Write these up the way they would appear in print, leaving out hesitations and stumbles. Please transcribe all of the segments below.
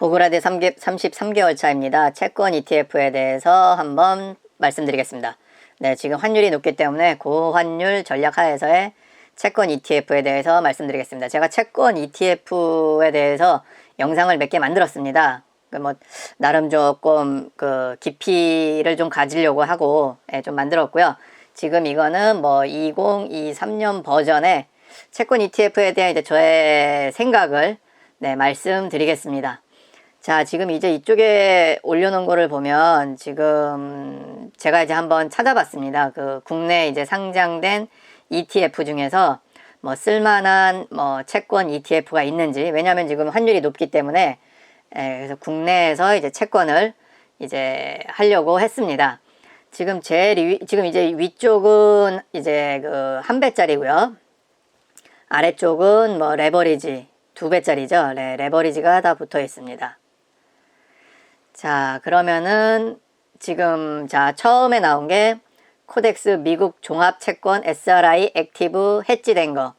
보그라드 33개월 차입니다. 채권 ETF에 대해서 한번 말씀드리겠습니다. 네, 지금 환율이 높기 때문에 고환율 전략 하에서의 채권 ETF에 대해서 말씀드리겠습니다. 제가 채권 ETF에 대해서 영상을 몇 개 만들었습니다. 나름 조금 깊이를 좀 가지려고 하고 좀 만들었고요. 지금 이거는 2023년 버전의 채권 ETF에 대한 이제 저의 생각을 말씀드리겠습니다. 자, 지금 이제 이쪽에 올려놓은 거를 보면 지금 제가 이제 한번 찾아봤습니다. 국내 이제 상장된 ETF 중에서 쓸만한 채권 ETF가 있는지. 왜냐하면 지금 환율이 높기 때문에 그래서 국내에서 이제 채권을 이제 하려고 했습니다. 지금 지금 이제 위쪽은 이제 한 배짜리고요. 아래쪽은 레버리지 2배짜리죠. 네, 레버리지가 다 붙어 있습니다. 자, 그러면은 지금 처음에 나온 게 코덱스 미국 종합채권 SRI 액티브 해지된 거.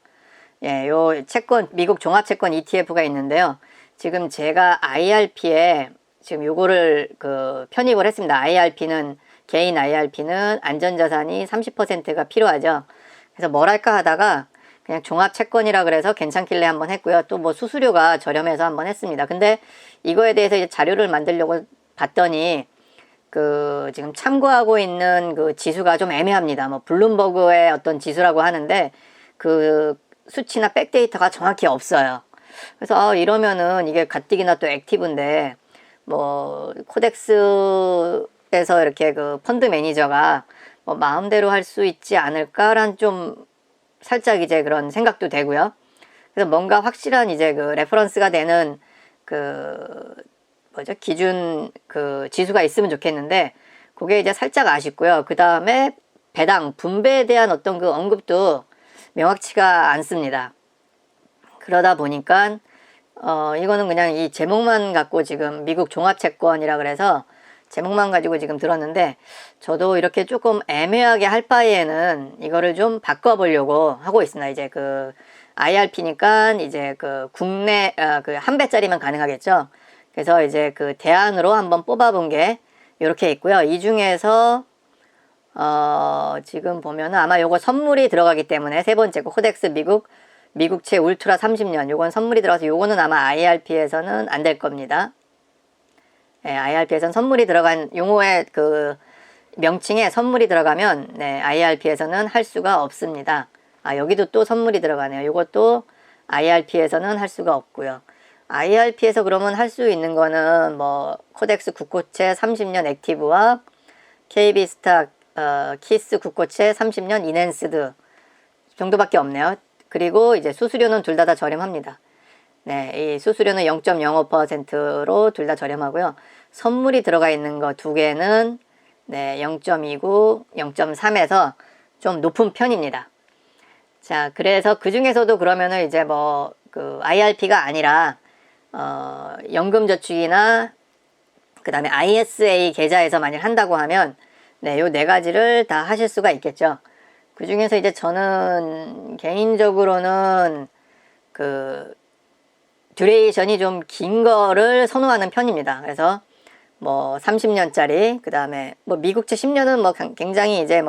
예, 요 채권 미국 종합채권 ETF가 있는데요. 지금 제가 IRP에 지금 요거를 편입을 했습니다. 개인 IRP는 안전자산이 30%가 필요하죠. 그래서 뭘 할까 하다가 그냥 종합채권이라 그래서 괜찮길래 한번 했고요. 또 수수료가 저렴해서 한번 했습니다. 근데 이거에 대해서 이제 자료를 만들려고 봤더니 지금 참고하고 있는 지수가 좀 애매합니다. 블룸버그의 어떤 지수라고 하는데 수치나 백데이터가 정확히 없어요. 그래서 이러면은 이게 가뜩이나 또 액티브인데 코덱스에서 이렇게 펀드 매니저가 마음대로 할 수 있지 않을까라는 좀 살짝 이제 그런 생각도 되고요. 그래서 뭔가 확실한 이제 레퍼런스가 되는 기준 지수가 있으면 좋겠는데 그게 이제 살짝 아쉽고요. 그 다음에 배당 분배에 대한 어떤 언급도 명확치가 않습니다. 그러다 보니까 이거는 그냥 이 제목만 갖고 지금 미국 종합채권이라 그래서 제목만 가지고 지금 들었는데 저도 이렇게 조금 애매하게 할 바에는 이거를 좀 바꿔보려고 하고 있습니다. 이제 IRP니까 이제 국내 한 배짜리만 가능하겠죠. 그래서 이제 대안으로 한번 뽑아본 게 이렇게 있고요. 이 중에서 지금 보면은 아마 요거 선물이 들어가기 때문에 세 번째 거 코덱스 미국채 울트라 30년 요건 선물이 들어가서 요거는 아마 IRP에서는 안 될 겁니다. 네, IRP에서는 선물이 들어간 용어의 명칭에 선물이 들어가면 IRP에서는 할 수가 없습니다. 여기도 또 선물이 들어가네요. 요것도 IRP에서는 할 수가 없고요. IRP에서 그러면 할 수 있는 거는 코덱스 국고채 30년 액티브와 KB스탁 키스 국고채 30년 인핸스드 정도밖에 없네요. 그리고 이제 수수료는 둘 다 저렴합니다. 네, 이 수수료는 0.05%로 둘 다 저렴하고요. 선물이 들어가 있는 거 두 개는 0.29, 0.3에서 좀 높은 편입니다. 자, 그래서 그 중에서도 그러면은 이제 IRP가 아니라 연금저축이나 그 다음에 ISA 계좌에서 만약 한다고 하면 요 네 가지를 다 하실 수가 있겠죠. 그 중에서 이제 저는 개인적으로는 듀레이션이 좀 긴 거를 선호하는 편입니다. 그래서 30년짜리 그 다음에 미국채 10년은 굉장히 이제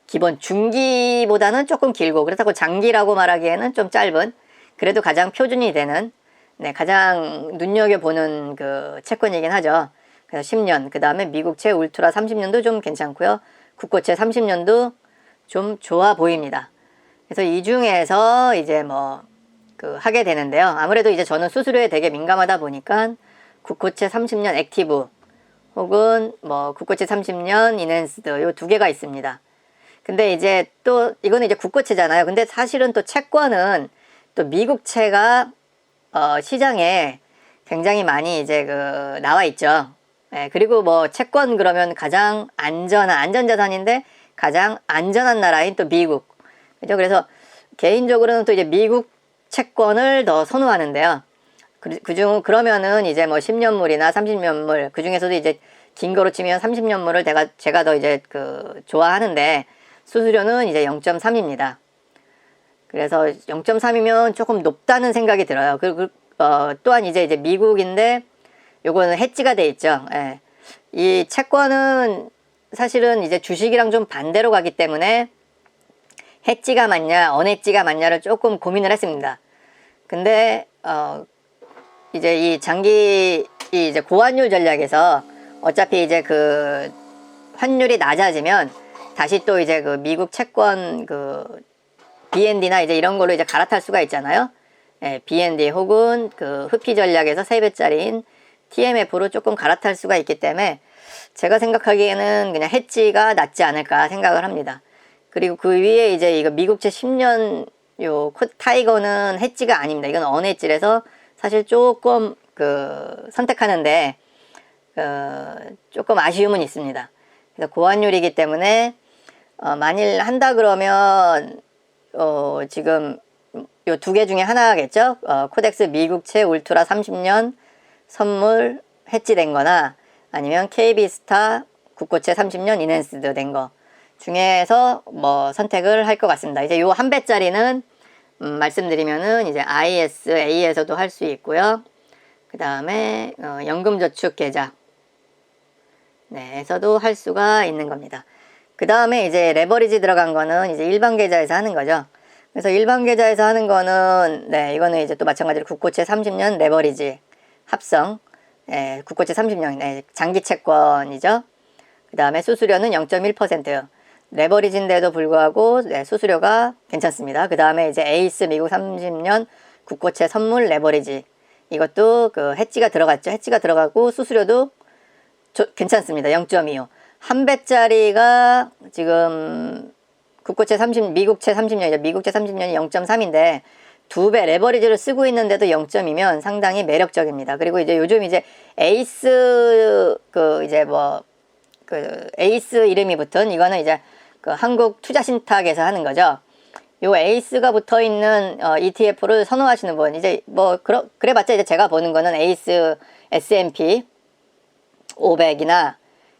기본 중기보다는 조금 길고 그렇다고 장기라고 말하기에는 좀 짧은 그래도 가장 표준이 되는 가장 눈여겨보는 채권이긴 하죠. 그래서 10년 그 다음에 미국채 울트라 30년도 좀 괜찮고요. 국고채 30년도 좀 좋아 보입니다. 그래서 이 중에서 이제 하게 되는데요. 아무래도 이제 저는 수수료에 되게 민감하다 보니까 국고채 30년 액티브 혹은 국고채 30년 인핸스드 요 두 개가 있습니다. 근데 이제 또 이거는 이제 국고채잖아요. 근데 사실은 또 채권은 또 미국채가 시장에 굉장히 많이 이제 나와 있죠. 네, 그리고 채권 그러면 가장 안전자산인데 가장 안전한 나라인 또 미국. 그죠? 그래서 개인적으로는 또 이제 미국 채권을 더 선호하는데요. 그러면은 이제 10년물이나 30년물, 그 중에서도 이제 긴 거로 치면 30년물을 제가 더 이제 좋아하는데 수수료는 이제 0.3입니다. 그래서 0.3이면 조금 높다는 생각이 들어요. 또한 이제 미국인데 요거는 해지가 돼 있죠. 예. 이 채권은 사실은 이제 주식이랑 좀 반대로 가기 때문에 해지가 맞냐, 언해지가 맞냐를 조금 고민을 했습니다. 근데 이제 이 장기 이제 고환율 전략에서 어차피 이제 그 환율이 낮아지면 다시 또 이제 그 미국 채권 그 BND나 이제 이런 걸로 이제 갈아탈 수가 있잖아요. 예, BND 혹은 그 흡피 전략에서 3배짜리인 TMF로 조금 갈아탈 수가 있기 때문에 제가 생각하기에는 그냥 해지가 낫지 않을까 생각을 합니다. 그리고 그 위에 이제 이거 미국채 10년 요 타이거는 해지가 아닙니다. 이건 언해지라서 사실 조금 그 선택하는데 조금 아쉬움은 있습니다. 그래서 고환율이기 때문에 만일 한다 그러면 지금 요 두 개 중에 하나겠죠. 코덱스 미국채 울트라 30년 선물 해지된 거나 아니면 KB스타 국고채 30년 인핸스드 된 거 중에서 뭐 선택을 할 것 같습니다. 이제 요 한 배짜리는 말씀드리면은 이제 ISA에서도 할 수 있고요. 그 다음에 연금저축계좌 에서도 할 수가 있는 겁니다. 그 다음에 이제 레버리지 들어간 거는 이제 일반 계좌에서 하는 거죠. 그래서 일반 계좌에서 하는 거는 이거는 이제 또 마찬가지로 국고채 30년 레버리지 합성 국고채 30년 장기 채권이죠. 그 다음에 수수료는 0.1%. 레버리지인데도 불구하고 수수료가 괜찮습니다. 그 다음에 이제 에이스 미국 30년 국고채 선물 레버리지 이것도 그 해지가 들어갔죠. 해지가 들어가고 수수료도 괜찮습니다. 0.25. 한 배짜리가 지금 국고채 30, 미국채 30년이죠. 미국채 30년이 0.3인데 두 배 레버리지를 쓰고 있는데도 0.2면 상당히 매력적입니다. 그리고 이제 요즘 이제 에이스 에이스 이름이 붙은 이거는 이제 그 한국 투자신탁에서 하는 거죠. 요 에이스가 붙어 있는 ETF를 선호하시는 분 이제 뭐 그래봤자 이제 제가 보는 거는 에이스 S&P 500이나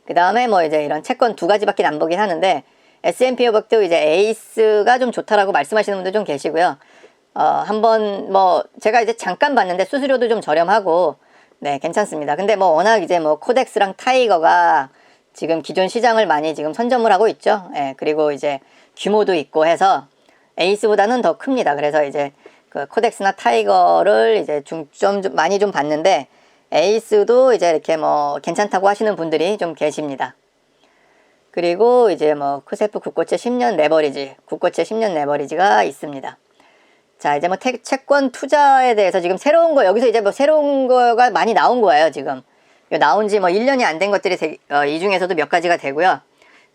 그 다음에 뭐 이제 이런 채권 두 가지밖에 안 보긴 하는데 S&P 500도 이제 에이스가 좀 좋다라고 말씀하시는 분들 좀 계시고요. 한번 뭐 제가 이제 잠깐 봤는데 수수료도 좀 저렴하고 괜찮습니다. 근데 뭐 워낙 이제 뭐 코덱스랑 타이거가 지금 기존 시장을 많이 지금 선점을 하고 있죠. 그리고 이제 규모도 있고 해서 에이스보다는 더 큽니다. 그래서 이제 그 코덱스나 타이거를 이제 중점 많이 좀 봤는데 에이스도 이제 이렇게 뭐 괜찮다고 하시는 분들이 좀 계십니다. 그리고 이제 뭐 크세프 국고채 10년 레버리지, 국고채 10년 레버리지가 있습니다. 자, 이제 뭐 채권 투자에 대해서 지금 새로운 거, 여기서 이제 뭐 새로운 거가 많이 나온 거예요, 지금. 나온 지 뭐 1년이 안 된 것들이 이 중에서도 몇 가지가 되고요.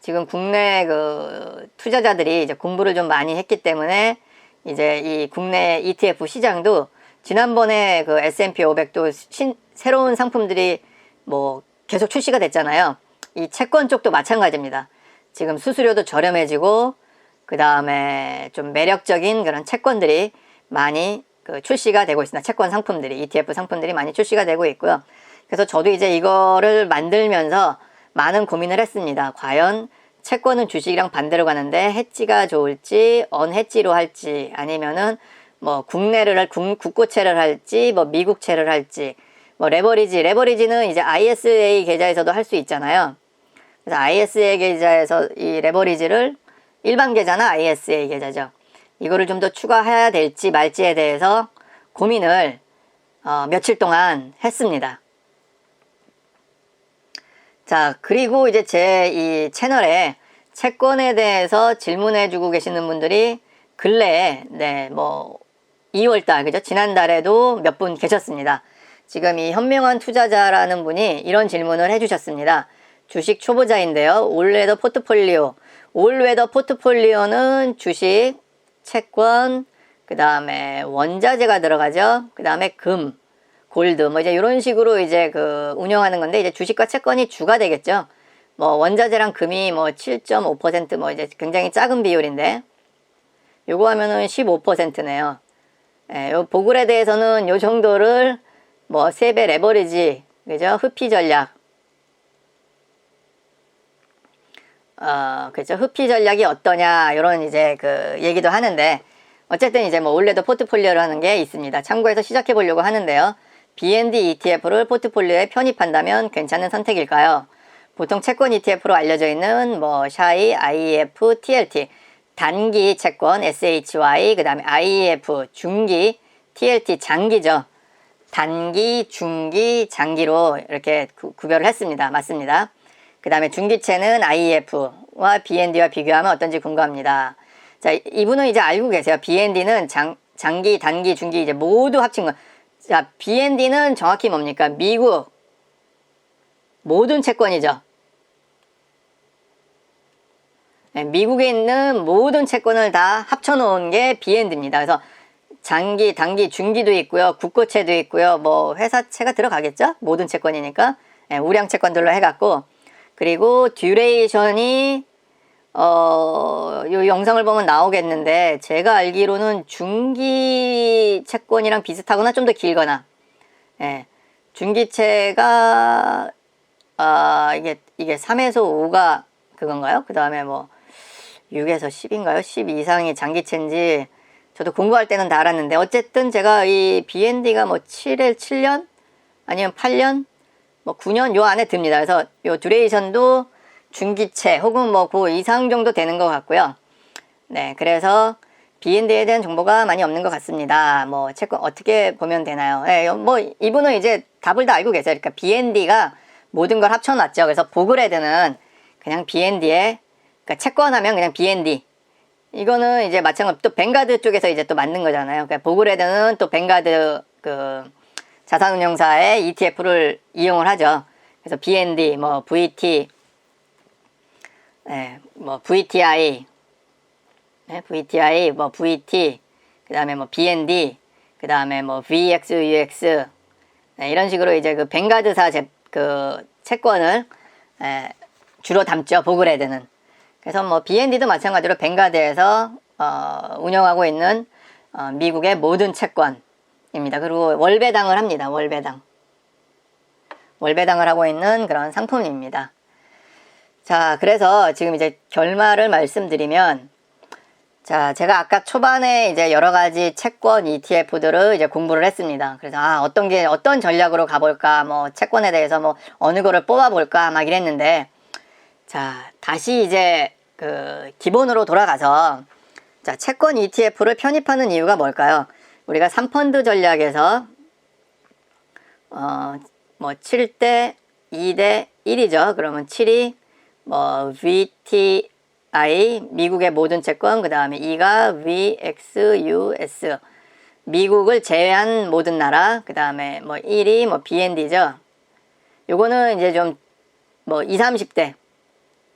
지금 국내 그 투자자들이 이제 공부를 좀 많이 했기 때문에 이제 이 국내 ETF 시장도 지난번에 그 S&P 500도 새로운 상품들이 뭐 계속 출시가 됐잖아요. 이 채권 쪽도 마찬가지입니다. 지금 수수료도 저렴해지고 그 다음에 좀 매력적인 그런 채권들이 많이 그 출시가 되고 있습니다. 채권 상품들이 ETF 상품들이 많이 출시가 되고 있고요. 그래서 저도 이제 이거를 만들면서 많은 고민을 했습니다. 과연 채권은 주식이랑 반대로 가는데 해지가 좋을지 언해지로 할지 아니면은 뭐 국고채를 할지 뭐 미국채를 할지 뭐 레버리지는 이제 ISA 계좌에서도 할 수 있잖아요. 그래서 ISA 계좌에서 이 레버리지를 일반 계좌나 ISA 계좌죠. 이거를 좀 더 추가해야 될지 말지에 대해서 고민을 며칠 동안 했습니다. 자, 그리고 이제 제 이 채널에 채권에 대해서 질문해주고 계시는 분들이 근래에 뭐 2월달 그죠? 지난달에도 몇 분 계셨습니다. 지금 이 현명한 투자자라는 분이 이런 질문을 해주셨습니다. 주식 초보자인데요. 올웨더 포트폴리오는 주식, 채권, 그 다음에 원자재가 들어가죠. 그 다음에 금, 골드, 뭐 이제 이런 식으로 이제 그 운영하는 건데 이제 주식과 채권이 주가 되겠죠. 뭐 원자재랑 금이 뭐 7.5% 뭐 이제 굉장히 작은 비율인데 요거 하면은 15%네요. 요 보글에 대해서는 요 정도를 뭐 3배 레버리지, 그죠? 흡피 전략. 그죠? 흡피 전략이 어떠냐, 요런 이제 그 얘기도 하는데, 어쨌든 이제 뭐 올해도 포트폴리오를 하는 게 있습니다. 참고해서 시작해 보려고 하는데요. BND ETF를 포트폴리오에 편입한다면 괜찮은 선택일까요? 보통 채권 ETF로 알려져 있는 뭐 샤이, IEF, TLT 단기 채권 SHY, 그 다음에 IEF 중기, TLT 장기죠. 단기, 중기, 장기로 이렇게 구별을 했습니다. 맞습니다. 그 다음에 중기채는 IEF와 BND와 비교하면 어떤지 궁금합니다. 자, 이분은 이제 알고 계세요. BND는 장기, 단기, 중기 이제 모두 합친 거. 자, BND는 정확히 뭡니까? 미국 모든 채권이죠. 네, 미국에 있는 모든 채권을 다 합쳐놓은 게 BND입니다. 그래서 장기, 단기, 중기도 있고요. 국고채도 있고요. 뭐 회사채가 들어가겠죠? 모든 채권이니까. 네, 우량 채권들로 해갖고. 그리고 듀레이션이 요 영상을 보면 나오겠는데 제가 알기로는 중기 채권이랑 비슷하거나 좀 더 길거나, 예, 중기채가 이게 3에서 5가 그건가요? 그 다음에 뭐 6에서 10인가요? 10 이상이 장기채인지 저도 공부할 때는 다 알았는데 어쨌든 제가 이 BND가 뭐 7년 아니면 8년 뭐 9년 요 안에 듭니다. 그래서 요 듀레이션도 중기채 혹은 뭐 그 이상 정도 되는 것 같고요. 네, 그래서 BND에 대한 정보가 많이 없는 것 같습니다. 뭐 채권 어떻게 보면 되나요? 네, 뭐 이분은 이제 답을 다 알고 계세요. 그러니까 BND가 모든 걸 합쳐놨죠. 그래서 보그레드는 그냥 BND에, 그러니까 채권하면 그냥 BND. 이거는 이제 마찬가지로 또 뱅가드 쪽에서 이제 또 만든 거잖아요. 그러니까 보그레드는 또 뱅가드 그 자산운용사의 ETF를 이용을 하죠. 그래서 BND, 뭐 VT, 네, 뭐 VTI, 네, VTI, 뭐 VT, 그 다음에 뭐 BND, 그 다음에 뭐 VX, UX, 네, 이런 식으로 이제 그 뱅가드사 그 채권을 주로 담죠. 보그레드는. 그래서 뭐 BND도 마찬가지로 뱅가드에서 운영하고 있는 미국의 모든 채권입니다. 그리고 월배당을 합니다. 월배당을 하고 있는 그런 상품입니다. 자, 그래서 지금 이제 결말을 말씀드리면, 자, 제가 아까 초반에 이제 여러 가지 채권 ETF들을 이제 공부를 했습니다. 그래서 어떤 전략으로 가볼까, 뭐 채권에 대해서 뭐 어느 거를 뽑아볼까 막 이랬는데, 자, 다시 이제 그 기본으로 돌아가서, 자, 채권 ETF를 편입하는 이유가 뭘까요? 우리가 3펀드 전략에서 뭐 7대 2대 1이죠. 그러면 7이 뭐 VTI 미국의 모든 채권, 그 다음에 2가 VXUS 미국을 제외한 모든 나라, 그 다음에 뭐 1이 뭐 BND죠. 요거는 이제 좀 뭐 20,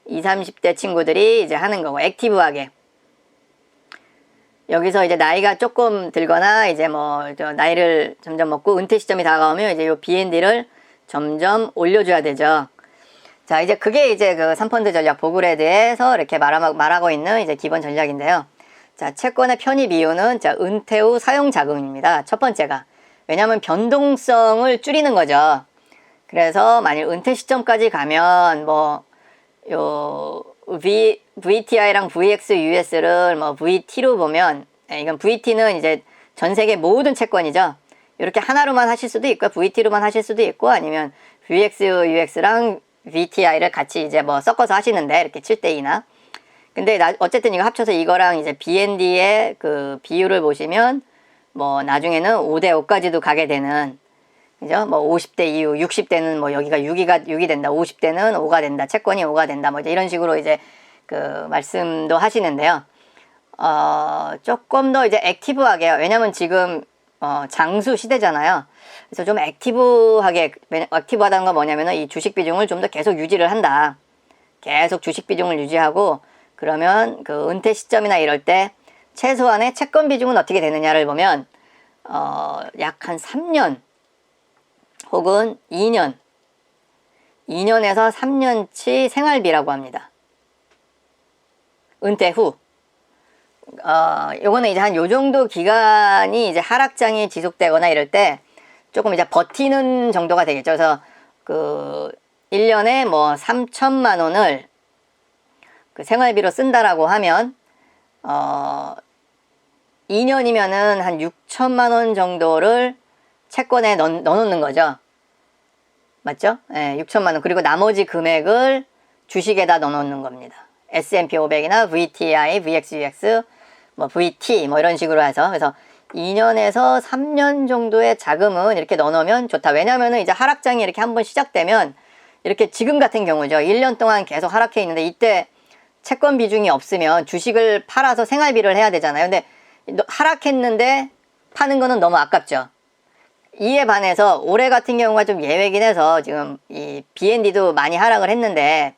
30대 친구들이 이제 하는 거고, 액티브하게. 여기서 이제 나이가 조금 들거나 이제 뭐 나이를 점점 먹고 은퇴 시점이 다가오면 이제 요 BND를 점점 올려줘야 되죠. 자, 이제 그게 이제 그 3펀드 전략 보그레드에서 이렇게 말하고 있는 이제 기본 전략인데요. 자, 채권의 편입 이유는 자, 은퇴 후 사용 자금입니다. 첫 번째가. 왜냐하면 변동성을 줄이는 거죠. 그래서 만일 은퇴 시점까지 가면 뭐 요 VTI랑 VXUS를 뭐 VT로 보면, 이건 VT는 이제 전 세계 모든 채권이죠. 이렇게 하나로만 하실 수도 있고 VT로만 하실 수도 있고 아니면 VXUX랑 VTI를 같이 이제 뭐 섞어서 하시는데 이렇게 7대2나. 근데 어쨌든 이거 합쳐서 이거랑 이제 BND의 그 비율을 보시면 뭐 나중에는 5대5까지도 가게 되는, 그죠? 뭐 50대 이후 60대는 뭐 여기가 6이 된다. 50대는 5가 된다. 채권이 5가 된다. 뭐 이런 식으로 이제 그 말씀도 하시는데요. 조금 더 이제 액티브하게, 왜냐면 지금 장수 시대잖아요. 그래서 좀 액티브하다는 건 뭐냐면은 이 주식 비중을 좀 더 계속 유지를 한다. 계속 주식 비중을 유지하고, 그러면 그 은퇴 시점이나 이럴 때 최소한의 채권 비중은 어떻게 되느냐를 보면 약 한 3년 혹은 2년에서 3년치 생활비라고 합니다. 은퇴 후. 요거는 이제 한 요 정도 기간이 이제 하락장이 지속되거나 이럴 때 조금 이제 버티는 정도가 되겠죠. 그래서 그 1년에 뭐 3천만 원을 그 생활비로 쓴다라고 하면 2년이면은 한 6천만 원 정도를 채권에 넣어놓는 거죠. 맞죠? 예, 6천만 원. 그리고 나머지 금액을 주식에다 넣어놓는 겁니다. S&P 500이나 VTI, VXUX, 뭐 VT 뭐 이런 식으로 해서 그래서 2년에서 3년 정도의 자금은 이렇게 넣어놓으면 좋다. 왜냐면은 이제 하락장이 이렇게 한번 시작되면 이렇게 지금 같은 경우죠. 1년 동안 계속 하락해 있는데 이때 채권 비중이 없으면 주식을 팔아서 생활비를 해야 되잖아요. 근데 하락했는데 파는 거는 너무 아깝죠. 이에 반해서 올해 같은 경우가 좀 예외긴 해서 지금 이 BND도 많이 하락을 했는데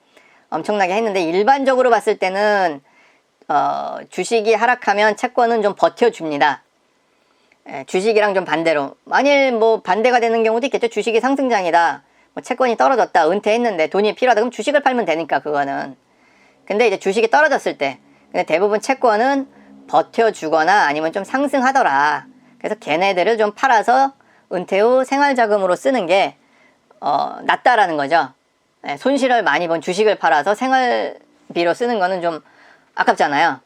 엄청나게 했는데 일반적으로 봤을 때는 주식이 하락하면 채권은 좀 버텨줍니다. 주식이랑 좀 반대로 만일 뭐 반대가 되는 경우도 있겠죠. 주식이 상승장이다. 뭐 채권이 떨어졌다. 은퇴했는데 돈이 필요하다. 그럼 주식을 팔면 되니까 그거는. 근데 이제 주식이 떨어졌을 때 근데 대부분 채권은 버텨주거나 아니면 좀 상승하더라. 그래서 걔네들을 좀 팔아서 은퇴 후 생활자금으로 쓰는 게 낫다라는 거죠. 손실을 많이 본 주식을 팔아서 생활비로 쓰는 거는 좀 아깝잖아요.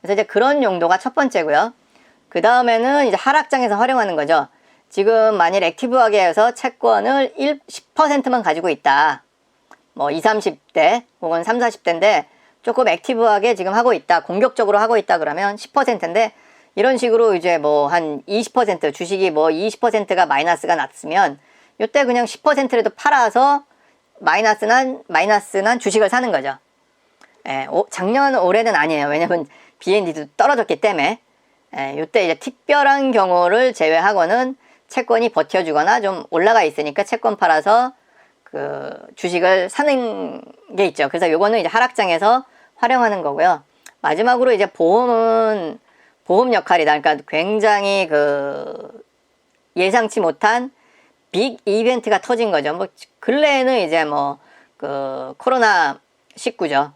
그래서 이제 그런 용도가 첫 번째고요. 그 다음에는 이제 하락장에서 활용하는 거죠. 지금 만일 액티브하게 해서 채권을 10%만 가지고 있다. 뭐 20, 30대 혹은 30, 40대인데 조금 액티브하게 지금 하고 있다. 공격적으로 하고 있다 그러면 10%인데 이런 식으로 이제 뭐 한 20% 주식이 뭐 20%가 마이너스가 났으면 이때 그냥 10%라도 팔아서 마이너스 난 주식을 사는 거죠. 작년 올해는 아니에요. 왜냐면 BND도 떨어졌기 때문에 이때 이제 특별한 경우를 제외하고는 채권이 버텨주거나 좀 올라가 있으니까 채권 팔아서 그 주식을 사는 게 있죠. 그래서 요거는 이제 하락장에서 활용하는 거고요. 마지막으로 이제 보험은 보험 역할이다. 그러니까 굉장히 그 예상치 못한 빅 이벤트가 터진 거죠. 뭐 근래에는 이제 뭐 그 코로나 19죠.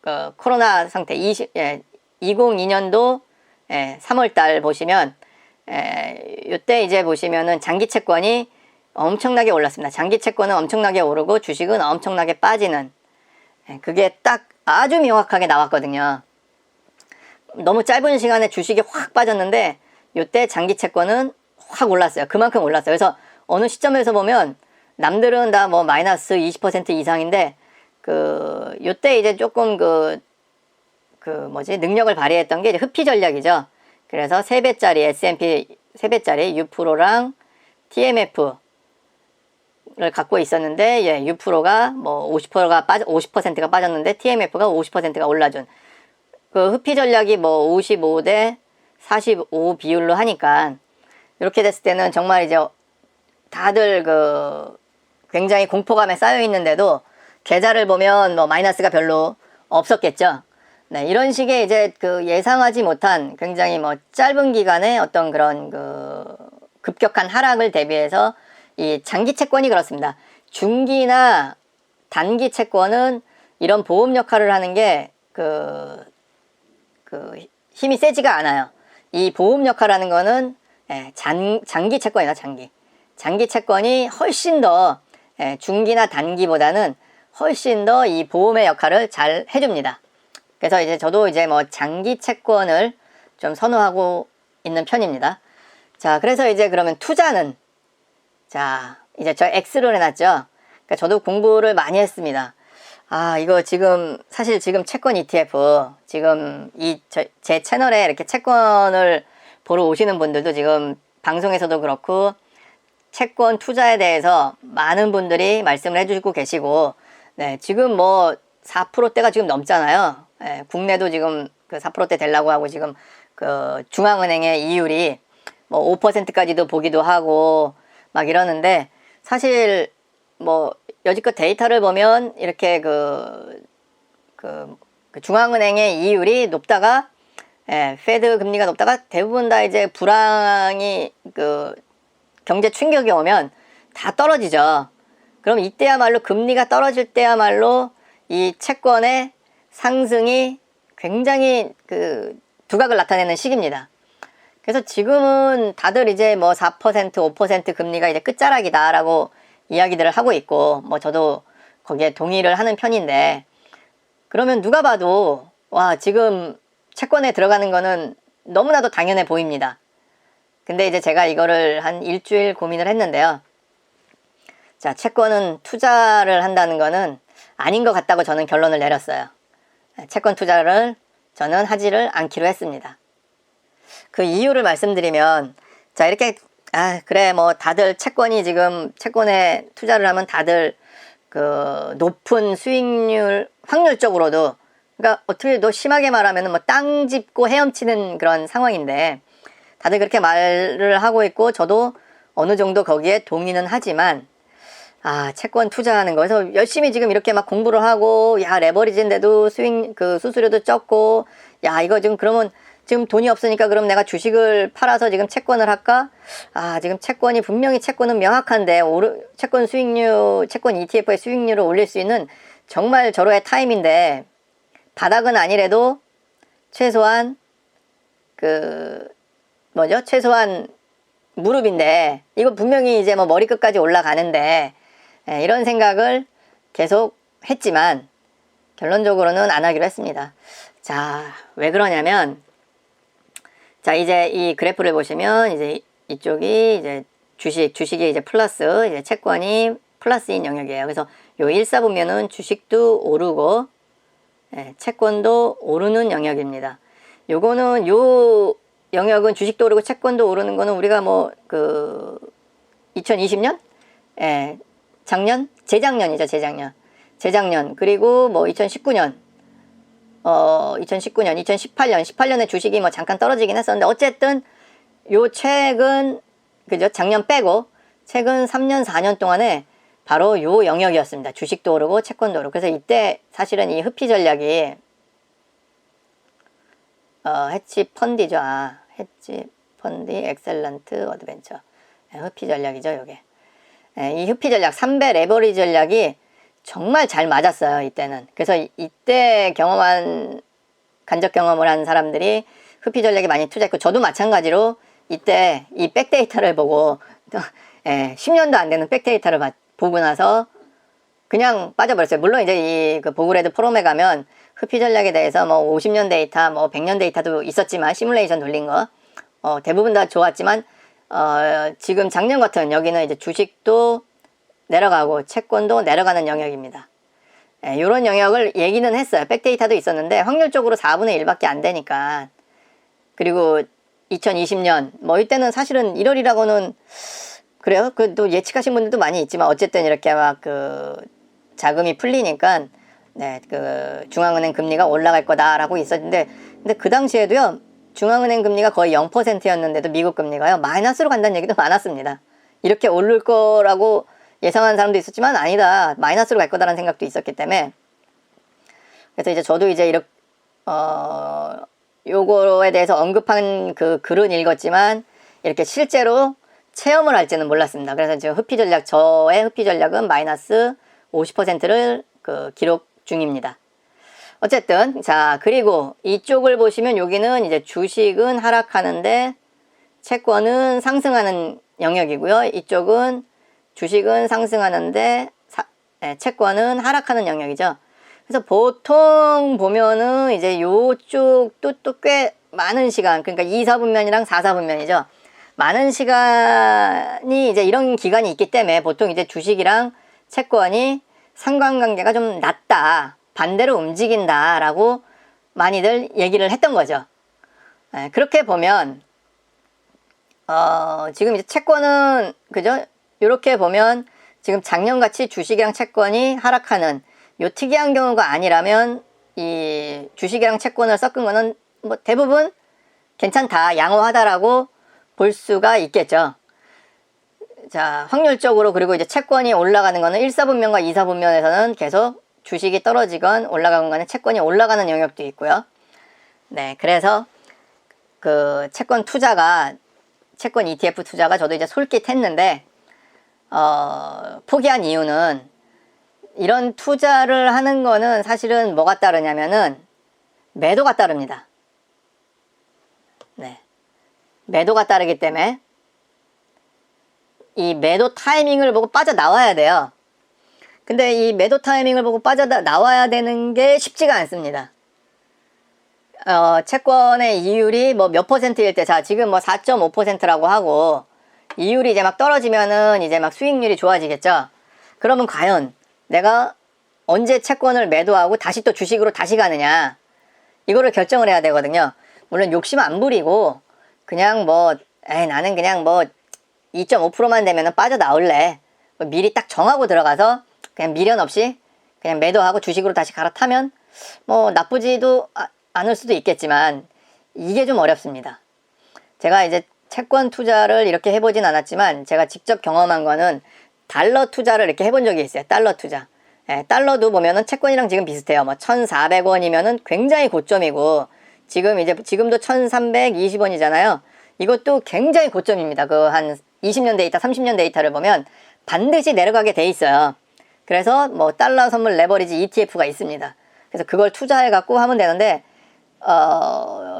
그 코로나 상태 2002년도 3월달 보시면 이때 이제 보시면은 장기 채권이 엄청나게 올랐습니다. 장기 채권은 엄청나게 오르고 주식은 엄청나게 빠지는 그게 딱 아주 명확하게 나왔거든요. 너무 짧은 시간에 주식이 확 빠졌는데 이때 장기 채권은 확 올랐어요. 그만큼 올랐어요. 그래서 어느 시점에서 보면 남들은 다 뭐 마이너스 20% 이상인데 이때 이제 조금 능력을 발휘했던 게 이제 흡피 전략이죠. 그래서 3배짜리 S&P 3배짜리 U-프로랑 TMF를 갖고 있었는데 U-프로가 뭐 50%가 빠졌는데 TMF가 50%가 올라준 그 흡피 전략이 뭐 55대 45 비율로 하니까 이렇게 됐을 때는 정말 이제 다들 굉장히 공포감에 쌓여 있는데도 계좌를 보면 뭐 마이너스가 별로 없었겠죠. 네, 이런 식의 이제 예상하지 못한 굉장히 뭐 짧은 기간의 어떤 그런 급격한 하락을 대비해서 이 장기 채권이 그렇습니다. 중기나 단기 채권은 이런 보험 역할을 하는 게 힘이 세지가 않아요. 이 보험 역할을 하는 거는 장기 채권이다. 장기 채권이 훨씬 더 중기나 단기보다는 훨씬 더 이 보험의 역할을 잘 해줍니다. 그래서 이제 저도 이제 뭐 장기 채권을 좀 선호하고 있는 편입니다. 자, 그래서 이제 그러면 투자는 자, 이제 저 X를 해놨죠. 그러니까 저도 공부를 많이 했습니다. 이거 사실 지금 채권 ETF 지금 제 채널에 이렇게 채권을 보러 오시는 분들도 지금 방송에서도 그렇고 채권 투자에 대해서 많은 분들이 말씀을 해주고 계시고 네, 지금 뭐 4%대가 지금 넘잖아요. 국내도 지금 4%대 되려고 하고 지금 중앙은행의 이율이 뭐 5%까지도 보기도 하고 막 이러는데 사실 뭐 여지껏 데이터를 보면 이렇게 중앙은행의 이율이 높다가 페드 금리가 높다가 대부분 다 이제 불황이 경제 충격이 오면 다 떨어지죠. 그럼 이때야말로 금리가 떨어질 때야말로 이 채권의 상승이 굉장히 두각을 나타내는 시기입니다. 그래서 지금은 다들 이제 뭐 4%, 5% 금리가 이제 끝자락이다라고 이야기들을 하고 있고 뭐 저도 거기에 동의를 하는 편인데 그러면 누가 봐도 와 지금 채권에 들어가는 거는 너무나도 당연해 보입니다. 근데 이제 제가 이거를 한 일주일 고민을 했는데요. 자, 채권은 투자를 한다는 거는 아닌 것 같다고 저는 결론을 내렸어요. 채권 투자를 저는 하지를 않기로 했습니다. 그 이유를 말씀드리면, 자, 이렇게, 그래, 뭐, 다들 지금 채권에 투자를 하면 다들 그 높은 수익률, 확률적으로도, 그러니까 어떻게 더 심하게 말하면 뭐 땅 짚고 헤엄치는 그런 상황인데, 다들 그렇게 말을 하고 있고, 저도 어느 정도 거기에 동의는 하지만, 채권 투자하는 거에서 열심히 지금 이렇게 막 공부를 하고, 레버리지인데도 수수료도 적고, 이거 지금 그러면 지금 돈이 없으니까 그럼 내가 주식을 팔아서 지금 채권을 할까? 지금 분명히 채권은 명확한데, 채권 ETF의 수익률을 올릴 수 있는 정말 절호의 타임인데, 바닥은 아니래도 최소한, 최소한 무릎인데, 이거 분명히 이제 뭐 머리끝까지 올라가는데, 이런 생각을 계속 했지만, 결론적으로는 안 하기로 했습니다. 자, 왜 그러냐면, 자, 이제 이 그래프를 보시면, 이제 이쪽이 이제 주식이 이제 플러스, 이제 채권이 플러스인 영역이에요. 그래서 요 1사 보면은 주식도 오르고, 채권도 오르는 영역입니다. 요거는 요 영역은 주식도 오르고 채권도 오르는 거는 우리가 2020년? 재작년이죠, 재작년. 그리고 2019년, 2018년에 주식이 잠깐 떨어지긴 했었는데, 어쨌든, 작년 빼고, 최근 3년, 4년 동안에 바로 요 영역이었습니다. 주식도 오르고, 채권도 오르고. 그래서 이때 사실은 이 흡피 전략이, 해치 펀디죠. 해치 펀디 엑셀런트 어드벤처. 흡피 전략이죠, 요게. 이 흡피 전략, 3배 레버리지 전략이 정말 잘 맞았어요, 이때는. 그래서 이때 간접 경험을 한 사람들이 흡피 전략에 많이 투자했고, 저도 마찬가지로 이때 이 백데이터를 보고, 10년도 안 되는 백데이터를 보고 나서 그냥 빠져버렸어요. 물론 이제 그 보그레드 포럼에 가면 흡피 전략에 대해서 50년 데이터, 100년 데이터도 있었지만, 시뮬레이션 돌린 거, 대부분 다 좋았지만, 지금 작년 같은 여기는 이제 주식도 내려가고 채권도 내려가는 영역입니다. 요런 영역을 얘기는 했어요. 백데이터도 있었는데 확률적으로 4분의 1밖에 안 되니까. 그리고 2020년 이때는 사실은 1월이라고는 그래요. 또 예측하신 분들도 많이 있지만 어쨌든 이렇게 자금이 풀리니까 중앙은행 금리가 올라갈 거다라고 있었는데, 근데 그 당시에도요, 중앙은행 금리가 거의 0%였는데도 미국 금리가요, 마이너스로 간다는 얘기도 많았습니다. 이렇게 오를 거라고 예상한 사람도 있었지만 아니다, 마이너스로 갈 거다라는 생각도 있었기 때문에. 그래서 이제 저도 이제 요거에 대해서 언급한 그 글은 읽었지만 이렇게 실제로 체험을 할지는 몰랐습니다. 그래서 지금 저의 흡피 전략은 마이너스 50%를 기록 중입니다. 어쨌든, 자, 그리고 이쪽을 보시면 여기는 이제 주식은 하락하는데 채권은 상승하는 영역이고요. 이쪽은 주식은 상승하는데 채권은 하락하는 영역이죠. 그래서 보통 보면은 이제 요쪽도 또 꽤 많은 시간, 그러니까 2, 4분면이랑 4, 4분면이죠. 많은 시간이 이제 이런 기간이 있기 때문에 보통 이제 주식이랑 채권이 상관관계가 좀 낮다, 반대로 움직인다라고 많이들 얘기를 했던 거죠. 그렇게 보면 지금 이제 채권은 그죠? 이렇게 보면 지금 작년같이 주식이랑 채권이 하락하는 요 특이한 경우가 아니라면 이 주식이랑 채권을 섞은 거는 대부분 괜찮다, 양호하다라고 볼 수가 있겠죠. 자, 확률적으로. 그리고 이제 채권이 올라가는 거는 1사분면과 2사분면에서는 계속 주식이 떨어지건 올라가건 간에 채권이 올라가는 영역도 있고요. 네, 그래서 채권 ETF 투자가 저도 이제 솔깃했는데, 포기한 이유는 이런 투자를 하는 거는 사실은 뭐가 따르냐면은 매도가 따릅니다. 네. 매도가 따르기 때문에 이 매도 타이밍을 보고 빠져나와야 돼요. 근데 이 매도 타이밍을 보고 빠져나와야 되는 게 쉽지가 않습니다. 채권의 이율이 뭐 몇 퍼센트일 때, 자, 지금 뭐 4.5%라고 하고, 이율이 이제 막 떨어지면은 이제 막 수익률이 좋아지겠죠? 그러면 과연 내가 언제 채권을 매도하고 다시 또 주식으로 다시 가느냐? 이거를 결정을 해야 되거든요. 물론 욕심 안 부리고, 그냥 뭐, 나는 그냥 뭐 2.5%만 되면은 빠져나올래. 뭐 미리 딱 정하고 들어가서 그냥 미련 없이 그냥 매도하고 주식으로 다시 갈아타면 뭐 나쁘지도 않을 수도 있겠지만 이게 좀 어렵습니다. 제가 이제 채권 투자를 이렇게 해보진 않았지만 제가 직접 경험한 거는 달러 투자를 이렇게 해본 적이 있어요. 달러 투자. 달러도 보면은 채권이랑 지금 비슷해요. 뭐 1,400원이면은 굉장히 고점이고 지금도 1,320원이잖아요. 이것도 굉장히 고점입니다. 그 한 20년 데이터, 30년 데이터를 보면 반드시 내려가게 돼 있어요. 그래서 뭐 달러 선물 레버리지 ETF가 있습니다. 그래서 그걸 투자해 갖고 하면 되는데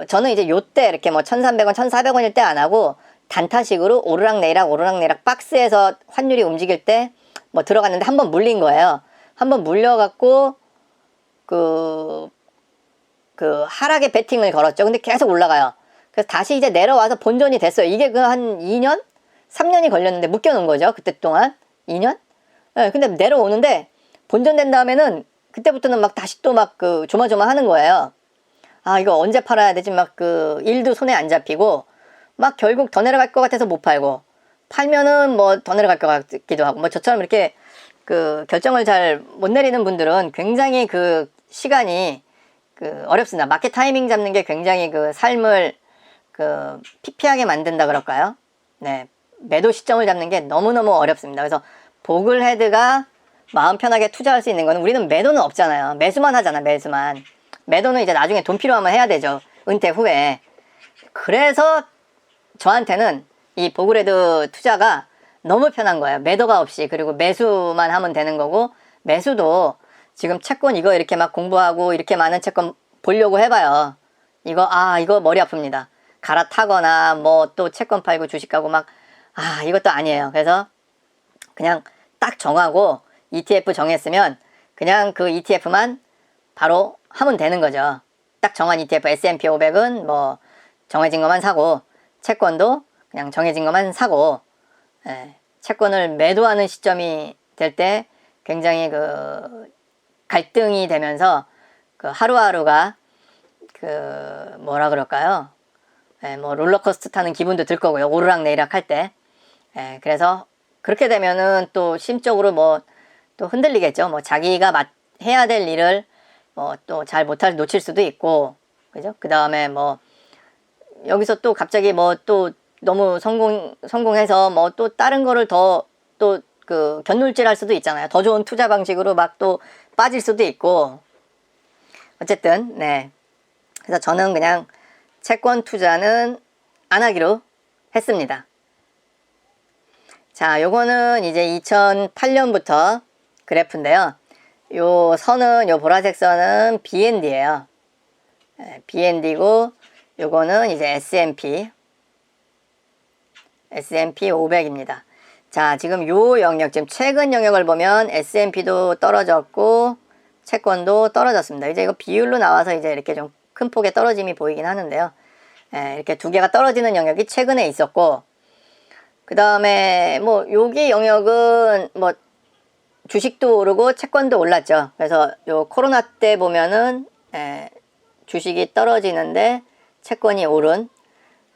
저는 이제 요때 이렇게 뭐 1,300원, 1,400원일 때 안 하고 단타식으로 오르락내리락 박스에서 환율이 움직일 때 뭐 들어갔는데 한번 물린 거예요. 한번 물려갖고 그 하락의 베팅을 걸었죠. 근데 계속 올라가요. 그래서 다시 이제 내려와서 본전이 됐어요. 이게 그 한 2년? 3년이 걸렸는데 묶여놓은 거죠. 그때 동안. 2년? 네, 근데 내려오는데 본전된 다음에는 그때부터는 막 다시 또 막 그 조마조마 하는 거예요. 아, 이거 언제 팔아야 되지? 막 그 일도 손에 안 잡히고 막 결국 더 내려갈 것 같아서 못 팔고 팔면은 뭐 더 내려갈 것 같기도 하고 뭐 저처럼 이렇게 그 결정을 잘 못 내리는 분들은 굉장히 그 시간이 그 어렵습니다. 마켓 타이밍 잡는 게 굉장히 그 삶을 그 피폐하게 만든다 그럴까요? 네. 매도 시점을 잡는 게 너무너무 어렵습니다. 그래서 보글헤드가 마음 편하게 투자할 수 있는 거는 우리는 매도는 없잖아요. 매수만 하잖아, 매수만. 매도는 이제 나중에 돈 필요하면 해야 되죠. 은퇴 후에. 그래서 저한테는 이 보글헤드 투자가 너무 편한 거예요. 매도가 없이. 그리고 매수만 하면 되는 거고, 매수도 지금 채권 이거 이렇게 막 공부하고 이렇게 많은 채권 보려고 해봐요. 이거 머리 아픕니다. 갈아타거나 뭐 또 채권 팔고 주식 가고 막, 이것도 아니에요. 그래서 그냥 딱 정하고 ETF 정했으면 그냥 그 ETF만 바로 하면 되는 거죠. 딱 정한 ETF S&P 500은 뭐 정해진 것만 사고 채권도 그냥 정해진 것만 사고 채권을 매도하는 시점이 될 때 굉장히 그 갈등이 되면서 그 하루하루가 그 뭐라 그럴까요? 뭐 롤러코스터 타는 기분도 들 거고요. 오르락내리락 할 때. 그래서 그렇게 되면은 또 심적으로 뭐 또 흔들리겠죠. 뭐 자기가 해야 될 일을 뭐 또 잘 놓칠 수도 있고, 그죠? 그 다음에 뭐 여기서 또 갑자기 뭐 또 너무 성공해서 뭐 또 다른 거를 더 또 그 견눈질 할 수도 있잖아요. 더 좋은 투자 방식으로 막 또 빠질 수도 있고. 어쨌든, 네. 그래서 저는 그냥 채권 투자는 안 하기로 했습니다. 자, 요거는 이제 2008년부터 그래프인데요. 요 보라색 선은 BND예요. BND고 요거는 이제 S&P 500입니다. 자, 지금 요 영역, 지금 최근 영역을 보면 S&P도 떨어졌고 채권도 떨어졌습니다. 이제 이거 비율로 나와서 이제 이렇게 좀 큰 폭의 떨어짐이 보이긴 하는데요. 이렇게 두 개가 떨어지는 영역이 최근에 있었고, 그 다음에 뭐 여기 영역은 뭐 주식도 오르고 채권도 올랐죠. 그래서 요 코로나 때 보면은 주식이 떨어지는데 채권이 오른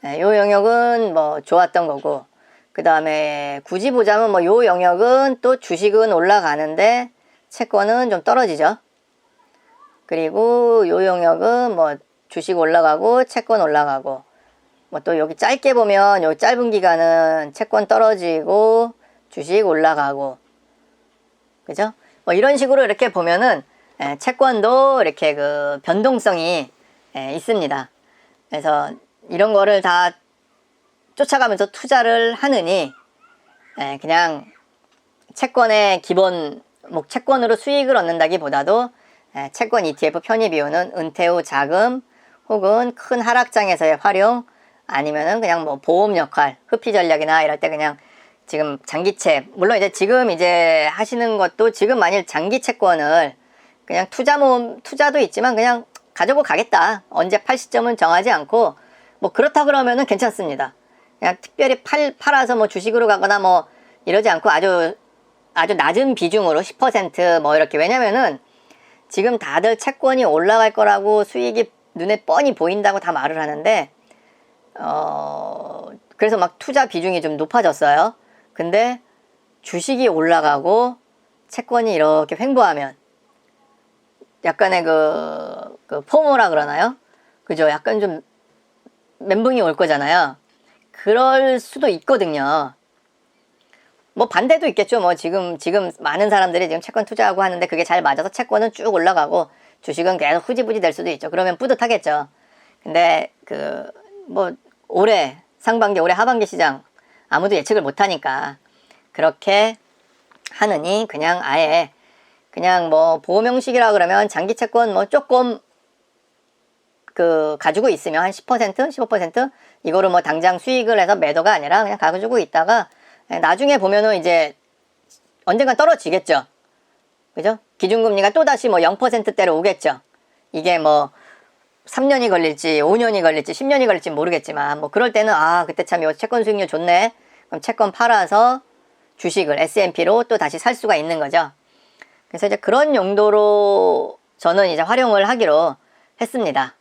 요 영역은 뭐 좋았던 거고, 그 다음에 굳이 보자면 뭐 요 영역은 또 주식은 올라가는데 채권은 좀 떨어지죠. 그리고 요 영역은 뭐 주식 올라가고 채권 올라가고, 뭐 또 여기 짧게 보면 요 짧은 기간은 채권 떨어지고 주식 올라가고, 그죠? 뭐 이런 식으로 이렇게 보면은 채권도 이렇게 그 변동성이 있습니다. 그래서 이런 거를 다 쫓아가면서 투자를 하느니 그냥 채권의 기본 채권으로 수익을 얻는다기보다도 채권 ETF 편입 비용은 은퇴 후 자금 혹은 큰 하락장에서의 활용, 아니면은 그냥 뭐 보험 역할, 흡피 전략이나 이럴 때 그냥 지금 장기채, 물론 이제 지금 이제 하시는 것도 지금 만일 장기 채권을 그냥 투자도 있지만 그냥 가지고 가겠다. 언제 팔 시점은 정하지 않고 뭐 그렇다 그러면은 괜찮습니다. 그냥 특별히 팔아서 뭐 주식으로 가거나 뭐 이러지 않고 아주 낮은 비중으로 10%뭐 이렇게. 왜냐면은 지금 다들 채권이 올라갈 거라고 수익이 눈에 뻔히 보인다고 다 말을 하는데 그래서 막 투자 비중이 좀 높아졌어요. 근데 주식이 올라가고 채권이 이렇게 횡보하면 약간의 그 포모라 그러나요? 그죠? 약간 좀 멘붕이 올 거잖아요. 그럴 수도 있거든요. 뭐 반대도 있겠죠. 뭐 지금 많은 사람들이 지금 채권 투자하고 하는데 그게 잘 맞아서 채권은 쭉 올라가고 주식은 계속 흐지부지 될 수도 있죠. 그러면 뿌듯하겠죠. 근데 뭐 올해 상반기, 올해 하반기 시장 아무도 예측을 못 하니까 그렇게 하느니 그냥 아예 그냥 뭐 보험 형식이라 그러면 장기 채권 뭐 조금 가지고 있으면 한 10%, 15% 이거를 뭐 당장 수익을 해서 매도가 아니라 그냥 가지고 있다가 나중에 보면은 이제 언젠간 떨어지겠죠. 그죠? 기준금리가 또다시 뭐 0%대로 오겠죠. 이게 뭐 3년이 걸릴지 5년이 걸릴지 10년이 걸릴지 모르겠지만 뭐 그럴 때는 그때 참 이거 채권 수익률 좋네. 그럼 채권 팔아서 주식을 S&P로 또 다시 살 수가 있는 거죠. 그래서 이제 그런 용도로 저는 이제 활용을 하기로 했습니다.